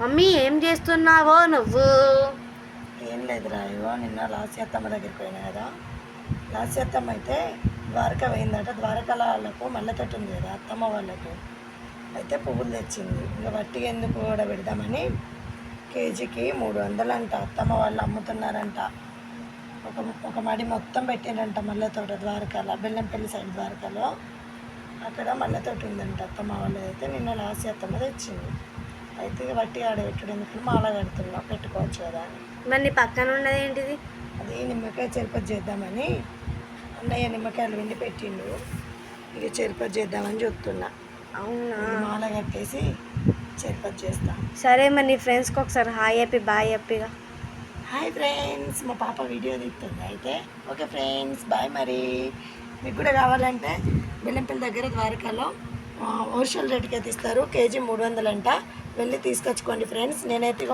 Mummy ఏం చేస్తున్నావో నువ్వు? ఏం లేదురా, ఇవో నిన్న లాస్యత్తమ్మ దగ్గరికి పోయినా కదా. లాస్యత్తమ్మ అయితే ద్వారకా పోయిందట. ద్వారకాల వాళ్ళకు మల్లె తోట ఉంది కదా అత్తమ్మ వాళ్ళకు, అయితే పువ్వులు తెచ్చింది. ఇంకా వట్టిగా ఎందుకు కూడా పెడదామని కేజీకి 300 అంట అత్తమ్మ వాళ్ళు అమ్ముతున్నారంట. ఒక మడి మొత్తం పెట్టిండంట మల్లె తోట ద్వారకాల, బెల్లంపల్లి సైడ్ ద్వారకాలో అక్కడ మల్లె తోట ఉందంట అత్తమ్మ వాళ్ళది. అయితే నిన్న లాస్యత్తమ్మ తెచ్చింది. అయితే వట్టి ఆడబెట్టడం ఎందుకు మాల కడుతున్నా, పెట్టుకోవచ్చు కదా అని. మరి నీ పక్కన ఉన్నది ఏంటిది? అది నిమ్మకాయ చెరుపతి చేద్దామని అన్నయ్య నిమ్మకాయలు వెండి పెట్టిండు. ఇక చెరుపతి చేద్దామని చెప్తున్నా. అవునా? మాల కట్టేసి చెరుపతి చేస్తా. సరే మరి నీ ఫ్రెండ్స్కి ఒకసారి హాయ్ చెప్పి బాయ్ చెప్పిగా. హాయ్ ఫ్రెండ్స్, మా పాప వీడియో తీస్తుంది. అయితే ఓకే ఫ్రెండ్స్, బాయ్. మరి మీకు కూడా కావాలంటే బెల్లంపల్లి దగ్గర ద్వారకాలో హోల్సేల్ రేట్కి అయితే ఇస్తారు. కేజీ 300 అంట. వెళ్ళి తీసుకొచ్చుకోండి ఫ్రెండ్స్. నేనైతే